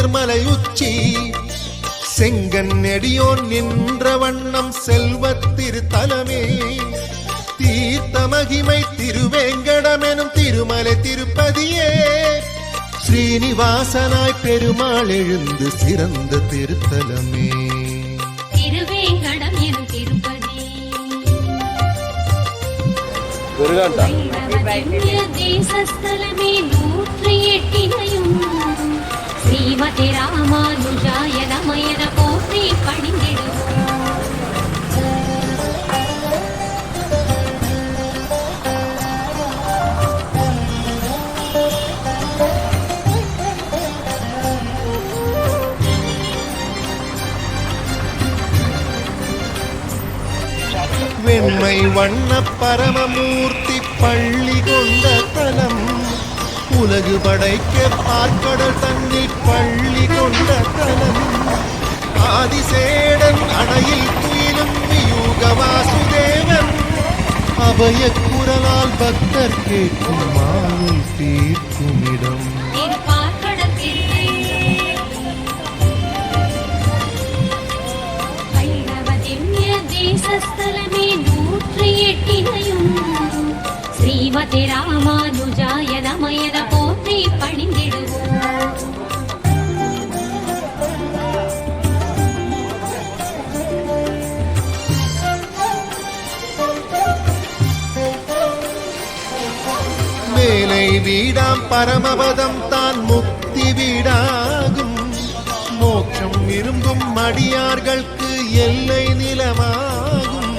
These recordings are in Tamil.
சுடர்மலை உச்சி செங்கன் நெடியோன் நின்ற வண்ணம் செல்வத் திருத்தலமே தீர்த்த மகிமை திருவேங்கடமெனும் திருமலை திருப்பதியே ஸ்ரீனிவாசனாய் பெருமாள் எழுந்து சிறந்த திருத்தலமே திருவேங்கடம் எனும் திருப்பதி தேசஸ்தலமே 108 ஸ்ரீமதி ராமானுஜாய நமயன போற்றி பணிந்திடுவோம். வெண்மை வண்ண பரமமூர்த்தி பள்ளி கொண்ட தலம் உலகு படைக்க பார்க்கடல் தன்னில் பள்ளி கொண்ட தலம் ஆதிசேடன் அணையில் துயிலும் யூக வாசுதேவன் அபய குரலால் பக்தர் கேட்கும் மாவில் தீர்க்குமிடம் தேசஸ்தலமே 108 ஸ்ரீமதி ராமானுஜாய நமயன போற்றி பணிந்திடுவோம். மேலை வீடாம் பரமபதம் தான் முக்தி வீடாகும் மோட்சம் விரும்பும் அடியார்களுக்கு எல்லை நிலமாகும்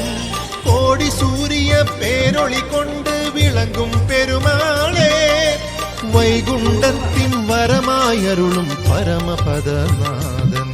கோடி சூரிய பேரொளி கொண்டு விளங்கும் பெருமாளே வைகுண்டத்தின் வரமாயருளும் பரமபதநாதன்